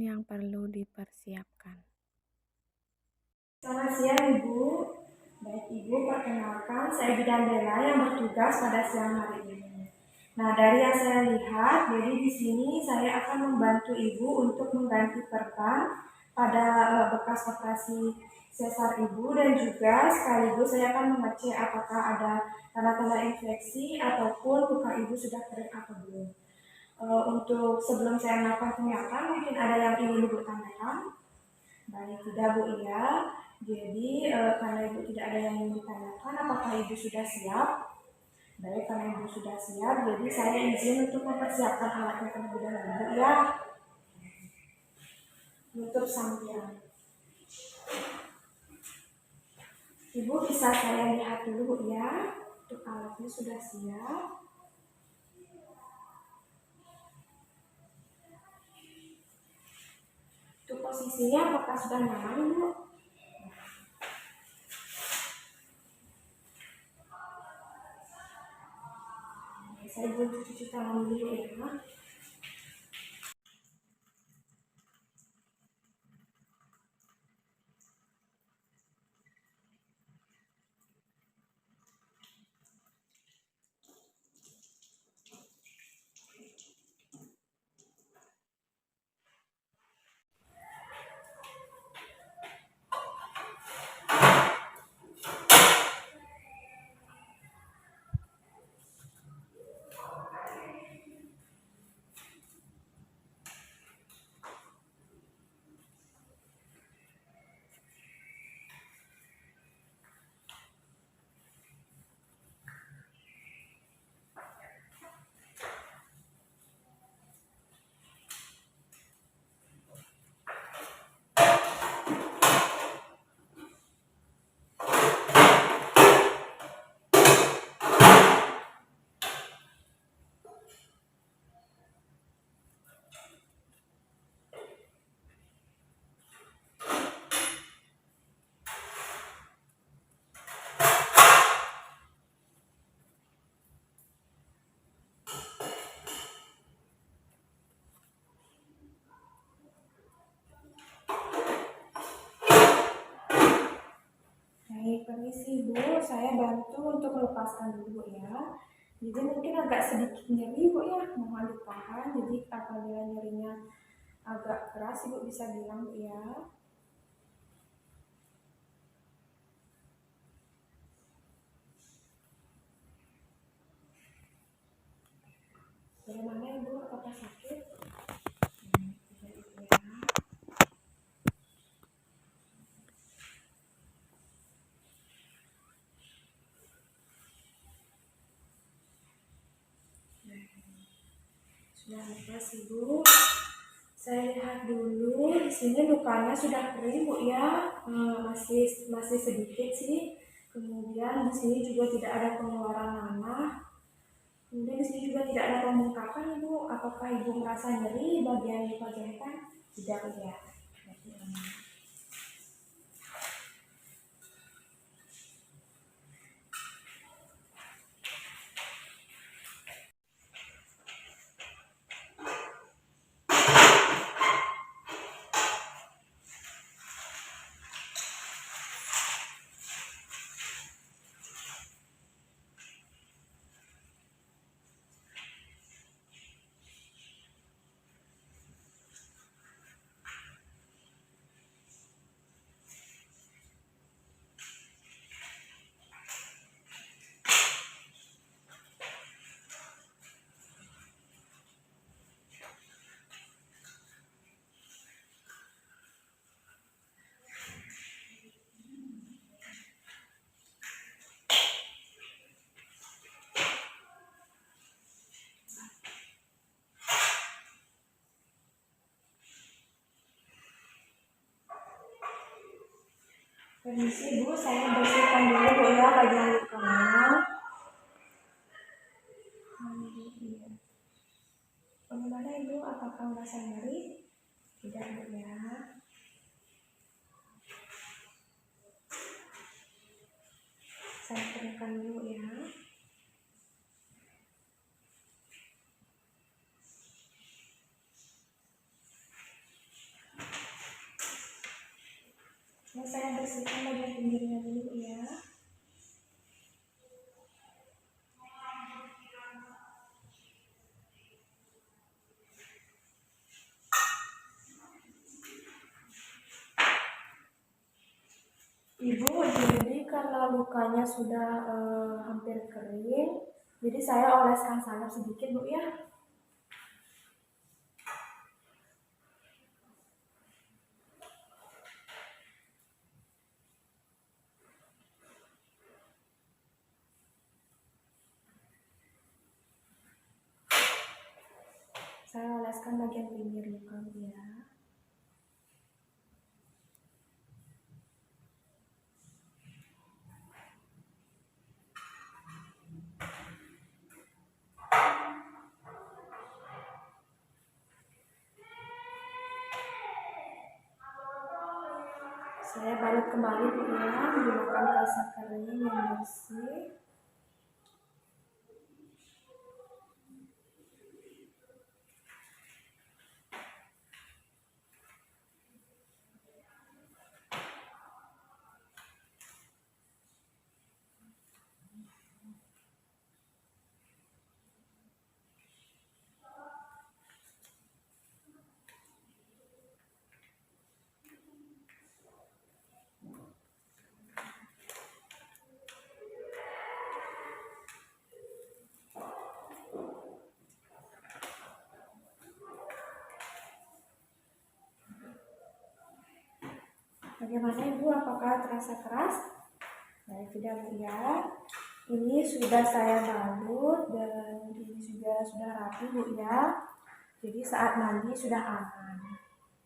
yang perlu dipersiapkan. Selamat siang Ibu. Baik Ibu, perkenalkan saya Bidan Bella yang bertugas pada siang hari ini. Nah, dari yang saya lihat, jadi di sini saya akan membantu Ibu untuk mengganti perban pada bekas operasi sesar Ibu, dan juga sekaligus saya akan mengecek apakah ada tanda-tanda infeksi ataupun luka Ibu sudah kering atau belum. Untuk sebelum saya melakukan tindakan, mungkin ada yang ingin Ibu tanyakan? Baik, tidak Bu, ya. Jadi karena Ibu tidak ada yang ingin ditanyakan, apakah Ibu sudah siap? Baik, karena Ibu sudah siap, jadi saya izin untuk mempersiapkan alatnya terlebih dahulu, ya. Tutup sampian. Ibu bisa saya lihat dulu, ya. Untuk alatnya sudah siap. Untuk posisinya apakah sudah nyaman, Ibu? Saya belum cuci tangan dulu, ya. Baik, permisi Bu, saya bantu untuk melepaskan dulu, ya. Jadi mungkin agak sedikit nyeri Bu, ya, mohon ditahan. Jadi apabila nyerinya agak keras, Ibu bisa bilang Bu, ya. Bagaimana Ibu, apakah sakit? Tidak, Ibu, ya. Sudah lepas Ibu. Saya lihat dulu di sini lukanya sudah kering Bu, ya. Masih sedikit sih. Kemudian di sini juga tidak ada pengeluaran nanah. Kemudian di sini juga tidak ada pembengkakan Ibu. Apakah Ibu merasa nyeri bagian luka jahitan? Tidak, ya. Permisi Bu, saya bersihkan dulu Bu, ya, bagian lukanya. Iya. Bagaimana Ibu, apakah merasa nyeri? Tidak Bu, ya. Saya keringkan dulu, ya. Saya bersihkan bagian pinggirnya dulu ya. Ibu, jadi karena lukanya sudah hampir kering, jadi saya oleskan santan sedikit Bu ya. Saya oleskan bagian pinggir luka Bu ya. Saya balut kembali Bu ya, menggunakan kaset kering yang bersih. Bagaimana Ibu, apakah terasa keras? Baik, tidak Bu ya. Ini sudah saya balut dan ini sudah rapi Bu ya. Jadi saat mandi sudah aman.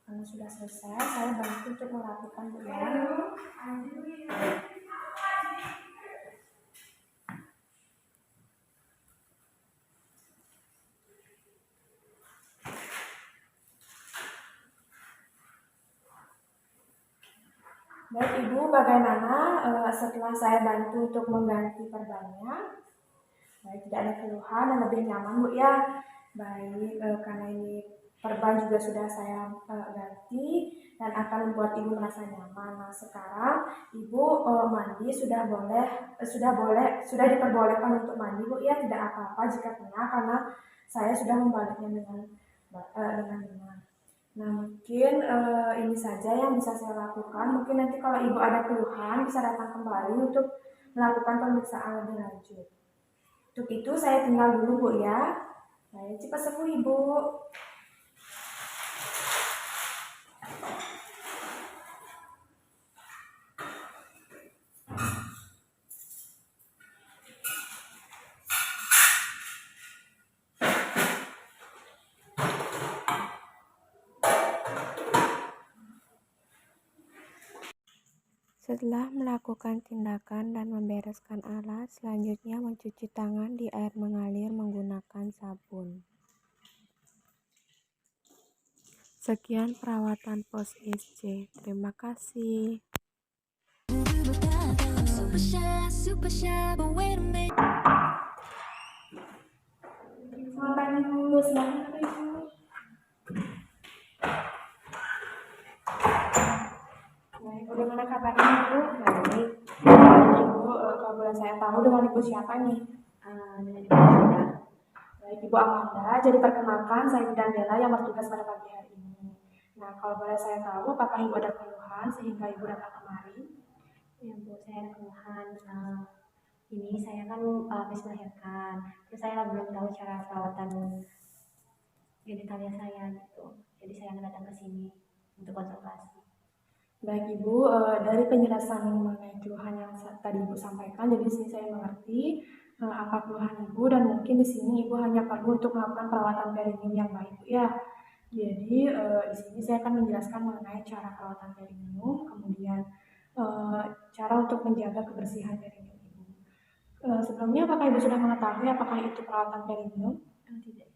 Kalau sudah selesai, saya bantu untuk merapikan Bu ya. Baik Ibu, bagaimana setelah saya bantu untuk mengganti perbannya? Baik, tidak ada keluhan dan lebih nyaman Bu ya. Baik, karena ini perban juga sudah saya ganti dan akan membuat Ibu merasa nyaman. Nah, sekarang Ibu mandi sudah diperbolehkan untuk mandi Bu ya, tidak apa-apa jika kena karena saya sudah membalutnya dengan benar. Nah, mungkin ini saja yang bisa saya lakukan. Mungkin nanti kalau Ibu ada keluhan bisa datang kembali untuk melakukan pemeriksaan lebih lanjut. Untuk itu saya tinggal dulu Bu ya. Baik, cepat sembuh Ibu. Setelah melakukan tindakan dan membereskan alat, selanjutnya mencuci tangan di air mengalir menggunakan sabun. Sekian perawatan pos SC. Terima kasih. Selamat pagi Bu, selamat Ibu. Baik, bagaimana kabarnya Bu? Baik. Ibu, kalau boleh saya tahu dengan Ibu siapa nih? Dengan Ibu Amanda. Baik, Ibu Amanda. Jadi perkenalkan, saya Bidan Bella yang bertugas pada pagi hari ini. Nah, kalau boleh saya tahu, apakah Ibu ada keluhan sehingga Ibu datang kemari? Ya Bu, saya ada keluhan. Ini saya kan habis melahirkan, terus saya belum tahu cara perawatan genitalnya saya gitu. Jadi saya datang ke sini untuk konsultasi. Baik Ibu, dari penjelasan mengenai keluhan yang tadi Ibu sampaikan, jadi di sini saya mengerti apa keluhan Ibu dan mungkin di sini Ibu hanya perlu untuk melakukan perawatan perineum yang baik Bu ya. Jadi di sini saya akan menjelaskan mengenai cara perawatan perineum, kemudian cara untuk menjaga kebersihan perineum Ibu. Sebelumnya apakah Ibu sudah mengetahui apakah itu perawatan perineum? Tidak.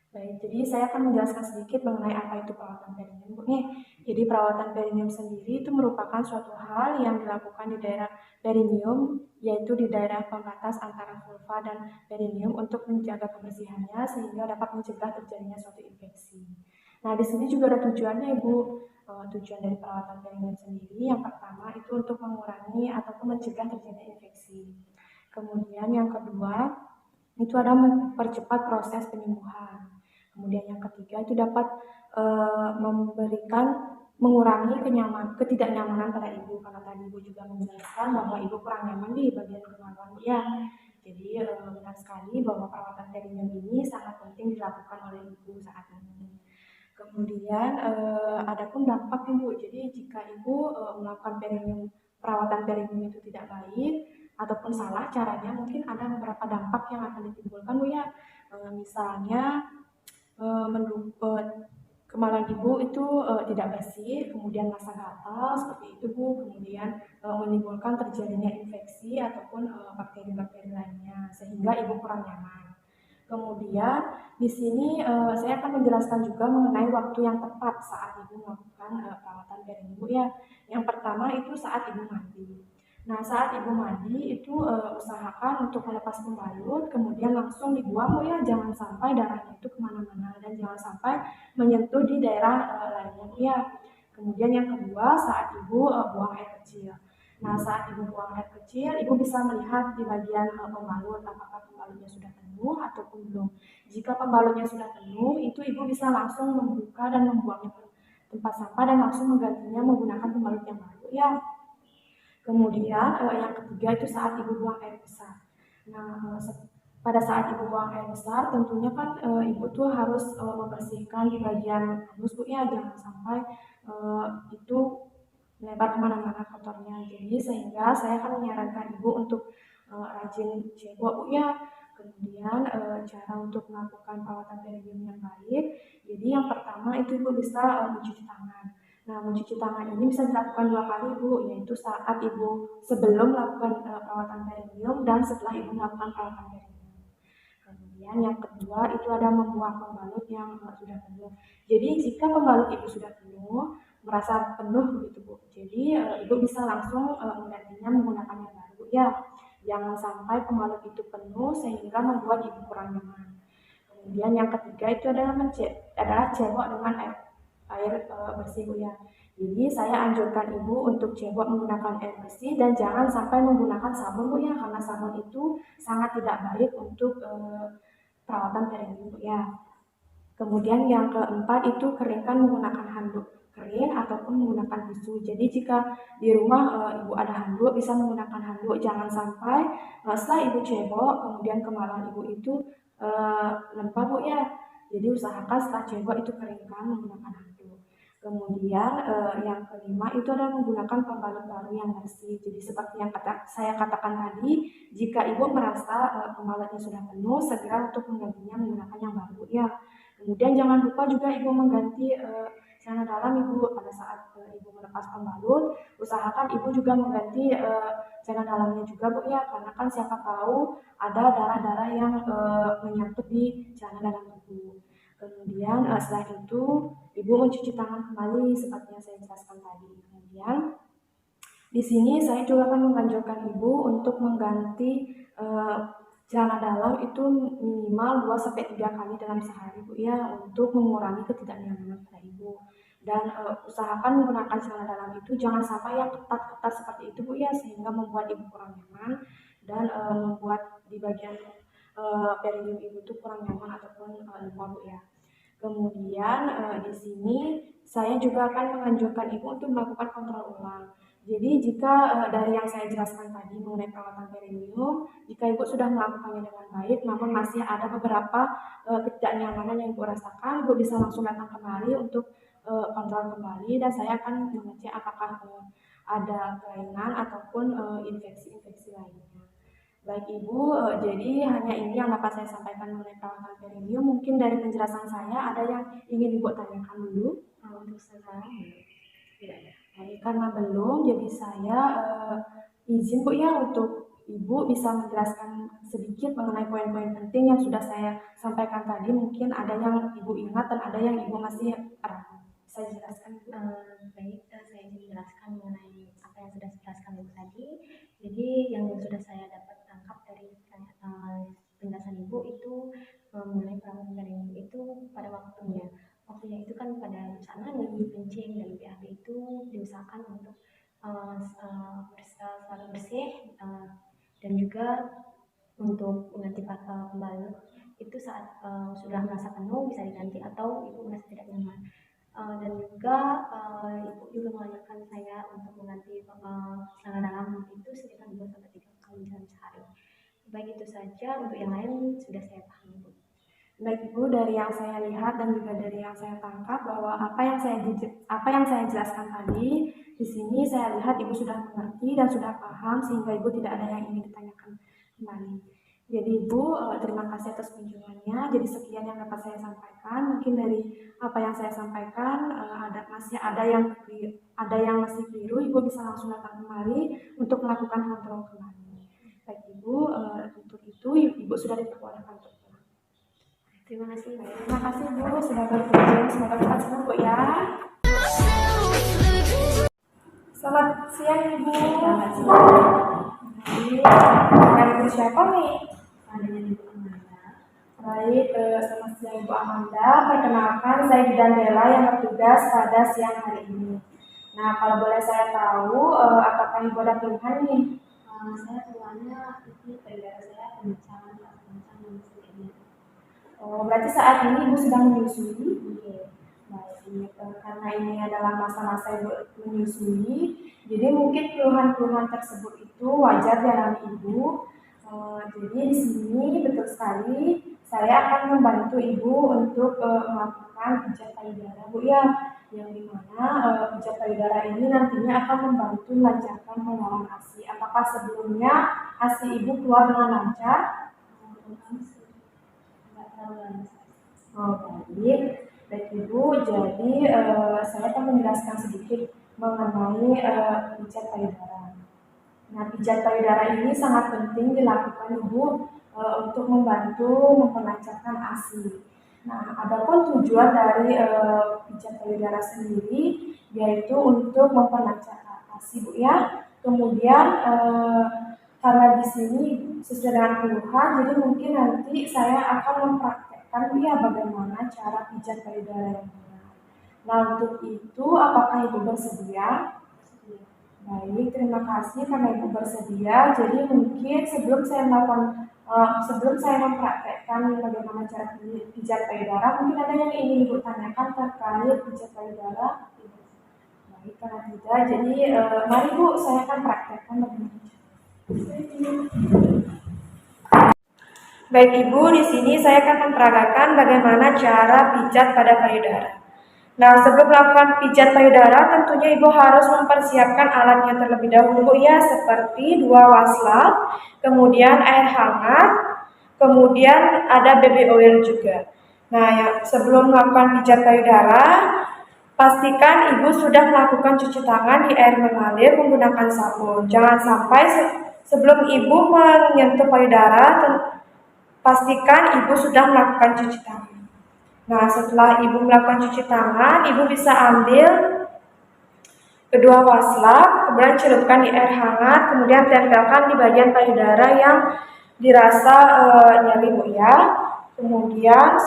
Baik, jadi saya akan menjelaskan sedikit mengenai apa itu perawatan perineum Bu. Jadi perawatan perineum sendiri itu merupakan suatu hal yang dilakukan di daerah perineum, yaitu di daerah pembatas antara vulva dan perineum untuk menjaga kebersihannya sehingga dapat mencegah terjadinya suatu infeksi. Nah, di sini juga ada tujuannya Ibu. Tujuan dari perawatan perineum sendiri yang pertama itu untuk mengurangi ataupun mencegah terjadinya infeksi. Kemudian yang kedua itu ada mempercepat proses penyembuhan. Kemudian yang ketiga itu dapat mengurangi ketidaknyamanan pada ibu, karena tadi ibu juga menjelaskan bahwa ibu kurang nyaman di bagian kemaluan ya. Jadi benar sekali bahwa perawatan perineum ini sangat penting dilakukan oleh ibu saat ini. Kemudian adapun dampak ibu, jadi jika ibu melakukan perawatan perineum itu tidak baik ataupun salah caranya, mungkin ada beberapa dampak yang akan ditimbulkan Bu ya. Misalnya kemaluan ibu itu tidak bersih, kemudian masa gatal seperti itu Bu, kemudian menimbulkan terjadinya infeksi ataupun bakteri-bakteri lainnya sehingga ibu kurang nyaman. Kemudian di sini saya akan menjelaskan juga mengenai waktu yang tepat saat ibu melakukan perawatan perineum ya. Yang pertama itu saat ibu mandi. Nah, saat ibu mandi itu usahakan untuk melepas pembalut, kemudian langsung dibuang ya, jangan sampai darahnya itu kemana-mana dan jangan sampai menyentuh di daerah lainnya ya. Kemudian yang kedua saat ibu buang air kecil. Nah, saat ibu buang air kecil, ibu bisa melihat di bagian pembalut apakah pembalutnya sudah penuh ataupun belum. Jika pembalutnya sudah penuh, itu ibu bisa langsung membuka dan membuangnya ke tempat sampah dan langsung menggantinya menggunakan pembalut yang baru ya. Kemudian yang ketiga itu saat ibu buang air besar. Nah, pada saat ibu buang air besar, tentunya kan ibu tuh harus membersihkan di bagian anus Bu ya, jangan sampai itu melebar kemana-mana kotornya. Jadi sehingga saya akan menyarankan ibu untuk rajin cebok Bu ya. Kemudian cara untuk melakukan perawatan perineum yang baik. Jadi yang pertama itu ibu bisa mencuci tangan. Nah, mencuci tangan ini bisa dilakukan 2 kali Bu, yaitu saat ibu sebelum melakukan perawatan perineum dan setelah ibu melakukan perawatan perineum. Kemudian yang kedua itu ada membuang pembalut yang sudah penuh. Jadi jika pembalut ibu sudah penuh, merasa penuh begitu Bu. Jadi ibu bisa langsung menggantinya menggunakan yang baru ya. Jangan sampai pembalut itu penuh sehingga membuat ibu kurang nyaman. Kemudian yang ketiga itu adalah cebok dengan air bersih Bu ya. Jadi saya anjurkan ibu untuk cebok menggunakan air bersih dan jangan sampai menggunakan sabun Bu ya, karena sabun itu sangat tidak baik untuk perawatan perineum Bu ya. Kemudian yang keempat itu keringkan menggunakan handuk kering ataupun menggunakan tisu. Jadi jika di rumah ibu ada handuk, bisa menggunakan handuk. Jangan sampai setelah ibu cebok kemudian kemaluan ibu itu lempar Bu ya. Jadi usahakan setelah cebok itu keringkan menggunakan handuk. Kemudian yang kelima itu adalah menggunakan pembalut baru yang bersih. Jadi seperti yang saya katakan tadi, jika ibu merasa pembalutnya sudah penuh, segera untuk menggantinya menggunakan yang baru ya. Kemudian jangan lupa juga ibu mengganti celana dalam ibu pada saat ibu melepas pembalut. Usahakan ibu juga mengganti celana dalamnya juga Bu ya, karena kan siapa tahu ada darah-darah yang menyangkut di celana dalam ibu. Kemudian setelah itu ibu mencuci tangan kembali seperti yang saya jelaskan tadi. Kemudian di sini saya juga akan menganjurkan ibu untuk mengganti celana dalam itu minimal 2-3 kali dalam sehari Bu ya, untuk mengurangi ketidaknyamanan pada ibu. Dan usahakan menggunakan celana dalam itu jangan sampai yang ketat-ketat seperti itu Bu ya, sehingga membuat ibu kurang nyaman dan membuat di bagian perineum ibu itu kurang nyaman ataupun lemah Bu ya. Kemudian di sini saya juga akan menganjurkan ibu untuk melakukan kontrol ulang. Jadi jika dari yang saya jelaskan tadi mengenai perawatan perineum, jika ibu sudah melakukannya dengan baik, namun masih ada beberapa ketidaknyamanan yang ibu rasakan, ibu bisa langsung datang kemari untuk kontrol kembali dan saya akan mengecek apakah ada kelainan ataupun infeksi-infeksi lainnya. Baik Ibu, jadi hanya ini yang dapat saya sampaikan mengenai perawatan perineum. Mungkin dari penjelasan saya ada yang ingin Ibu tanyakan dulu? Untuk sekarang tidak ada. Karena belum, jadi saya izin Bu ya untuk Ibu bisa menjelaskan sedikit mengenai poin-poin penting yang sudah saya sampaikan tadi. Mungkin ada yang Ibu ingat dan ada yang Ibu masih ragu. Bisa jelaskan Bu? Baik, saya ingin menjelaskan mengenai apa yang sudah dijelaskan Ibu tadi. Jadi yang sudah saya dapat tangkap dari penjelasan Ibu itu mengenai perawatan perineum itu pada waktunya. Waktunya itu kan kencing dan BAB itu diusahakan untuk selalu bersih, dan juga untuk mengganti pembalut itu saat sudah merasa penuh bisa diganti atau ibu merasa tidak nyaman. Dan juga ibu juga mengajarkan saya untuk mengganti celana dalam itu sekitar 2-3 kali dalam sehari. Baik, itu saja. Untuk yang lain sudah saya pahami, Bu. Baik Ibu, dari yang saya lihat dan juga dari yang saya tangkap bahwa apa yang saya jelaskan tadi, di sini saya lihat Ibu sudah mengerti dan sudah paham sehingga Ibu tidak ada yang ingin ditanyakan kembali. Jadi Ibu, terima kasih atas kunjungannya. Jadi sekian yang dapat saya sampaikan. Mungkin dari apa yang saya sampaikan masih ada yang masih keliru, Ibu bisa langsung datang kemari untuk melakukan kontrol kembali. Baik Ibu, untuk itu Ibu sudah diperbolehkan untuk pulang. Terima kasih. Terima kasih Bu sudah berkunjung. Semoga cepat sembuh Bu ya. Selamat siang Ibu. Selamat siang. Dengan Ibu siapa nih? Dengan Ibu Amanda. Baik, selamat siang Ibu Amanda. Perkenalkan saya Didan Bella yang bertugas pada siang hari ini. Nah, kalau boleh saya tahu, apakah Ibu ada keluhan nih? Saya keluhannya itu payudara saya kencang dan sebagainya. Oh, berarti saat ini Ibu sedang menyusui? Iya. Baik, karena ini adalah masa-masa Ibu menyusui, jadi mungkin keluhan-keluhan tersebut itu wajar dialami Ibu. Jadi di sini betul sekali saya akan membantu Ibu untuk melakukan pijat payudara Bu ya, yang dimana pijat payudara ini nantinya akan membantu melancarkan pengeluaran ASI. Apakah sebelumnya ASI Ibu keluar dengan lancar? Oh baik. Baik Ibu, jadi saya akan menjelaskan sedikit mengenai pijat payudara. Nah, pijat payudara ini sangat penting dilakukan Ibu untuk membantu memperlancarkan ASI. Nah, adapun tujuan dari pijat payudara sendiri yaitu untuk memperlancarkan ASI Bu ya. Kemudian karena di sini sesuai dengan keluhan, jadi mungkin nanti saya akan mempraktekkan ya bagaimana cara pijat payudara yang benar. Nah, untuk itu apakah Ibu bersedia? Baik, terima kasih karena Ibu bersedia. Jadi mungkin sebelum saya mempraktekkan bagaimana cara pijat payudara, mungkin ada yang ingin Ibu tanyakan terkait pijat payudara? Baik, karena tidak, jadi mari Bu, saya akan praktekkan bagaimana. Baik Ibu, di sini saya akan memperagakan bagaimana cara pijat pada payudara. Nah, sebelum melakukan pijat payudara, tentunya Ibu harus mempersiapkan alatnya terlebih dahulu ya, seperti 2 waslap, kemudian air hangat, kemudian ada baby oil juga. Nah, sebelum melakukan pijat payudara, pastikan Ibu sudah melakukan cuci tangan di air mengalir menggunakan sabun. Jangan sampai sebelum Ibu menyentuh payudara, pastikan Ibu sudah melakukan cuci tangan. Nah, setelah Ibu melakukan cuci tangan, Ibu bisa ambil kedua waslap, kemudian celupkan di air hangat, kemudian tempelkan di bagian payudara yang dirasa nyeri Bu ya. Kemudian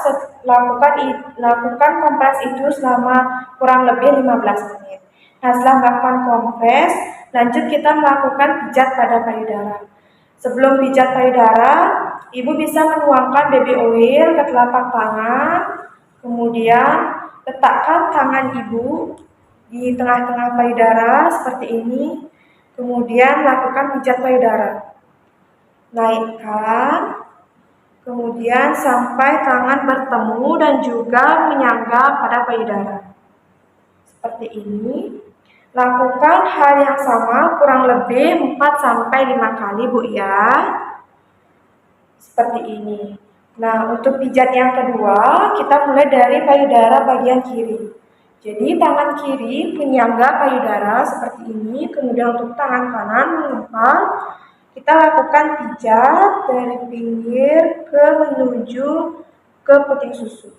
lakukan kompres itu selama kurang lebih 15 menit. Nah, setelah melakukan kompres, lanjut kita melakukan pijat pada payudara. Sebelum pijat payudara, Ibu bisa menuangkan baby oil ke telapak tangan, kemudian letakkan tangan Ibu di tengah-tengah payudara seperti ini, kemudian lakukan pijat payudara. Naikkan, kemudian sampai tangan bertemu dan juga menyangga pada payudara. Seperti ini. Lakukan hal yang sama kurang lebih 4-5 kali Bu ya. Seperti ini. Nah, untuk pijat yang kedua, kita mulai dari payudara bagian kiri. Jadi tangan kiri menyangga payudara seperti ini, kemudian untuk tangan kanan mengepal. Kita lakukan pijat dari pinggir menuju ke puting susu.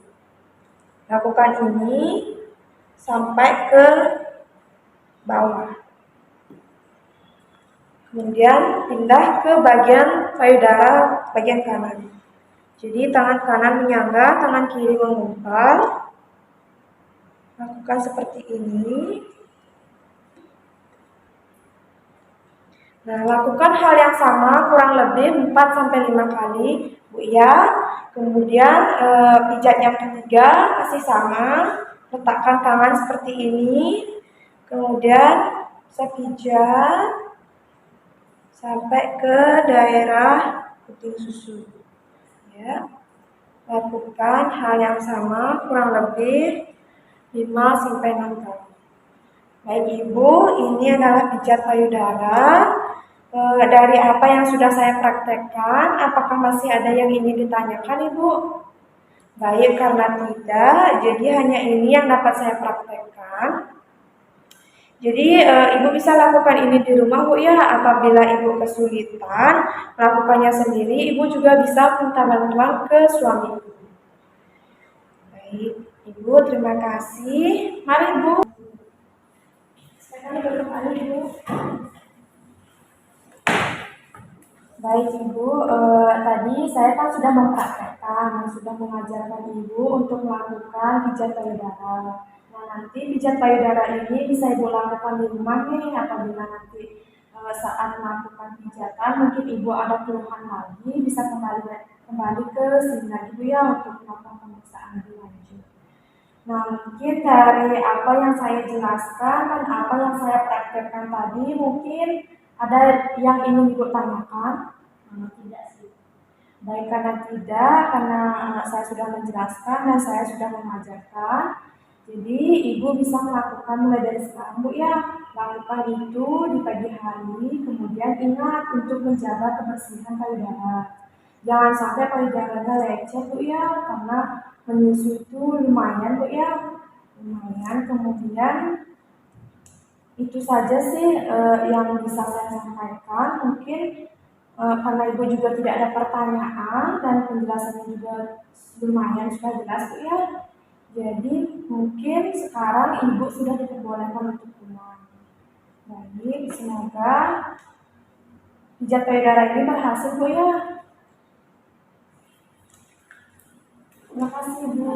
Lakukan ini sampai ke bawah. Kemudian pindah ke bagian payudara bagian kanan. Jadi tangan kanan menyangga, tangan kiri mengumpal. Lakukan seperti ini. Nah, lakukan hal yang sama kurang lebih 4-5 kali, Bu ya. Kemudian pijat yang ketiga masih sama, letakkan tangan seperti ini. Kemudian saya pijat sampai ke daerah puting susu. Ya. Lakukan hal yang sama kurang lebih 5-6 kali. Baik Ibu, ini adalah pijat payudara. Dari apa yang sudah saya praktekkan, apakah masih ada yang ingin ditanyakan Ibu? Baik, karena tidak, jadi hanya ini yang dapat saya praktekkan. Jadi Ibu bisa lakukan ini di rumah Bu ya. Apabila Ibu kesulitan melakukannya sendiri, Ibu juga bisa minta bantuan ke suami Ibu. Baik, Ibu terima kasih. Mari Ibu. Sekarang Ibu. Baik Ibu, tadi saya kan sudah mempraktekkan, sudah mengajarkan Ibu untuk melakukan pijat payudara. Nah nanti pijat payudara ini bisa Ibu lakukan di rumah nih, apabila nanti saat melakukan pijatan mungkin Ibu ada keluhan lagi, bisa kembali ke sini lagi Bu ya untuk melakukan pemeriksaan lebih lanjut. Nah mungkin dari apa yang saya jelaskan dan apa yang saya praktekkan tadi, mungkin ada yang ingin Ibu tanyakan? Tidak sih. Baik, karena saya sudah menjelaskan dan saya sudah mengajarkan. Jadi Ibu bisa melakukan mulai dari sekarang Bu ya. Lakukan itu di pagi hari, kemudian ingat untuk menjaga kebersihan payudara. Jangan sampai payudaranya lecet Bu ya, karena menyusui itu lumayan Bu ya. Lumayan, kemudian itu saja sih yang bisa saya sampaikan. Mungkin karena Ibu juga tidak ada pertanyaan dan penjelasannya juga lumayan sudah jelas Bu ya. Jadi mungkin sekarang Ibu sudah diperbolehkan untuk pulang. Baik, semoga pijat payudara ini berhasil Bu ya. Terima kasih Bu.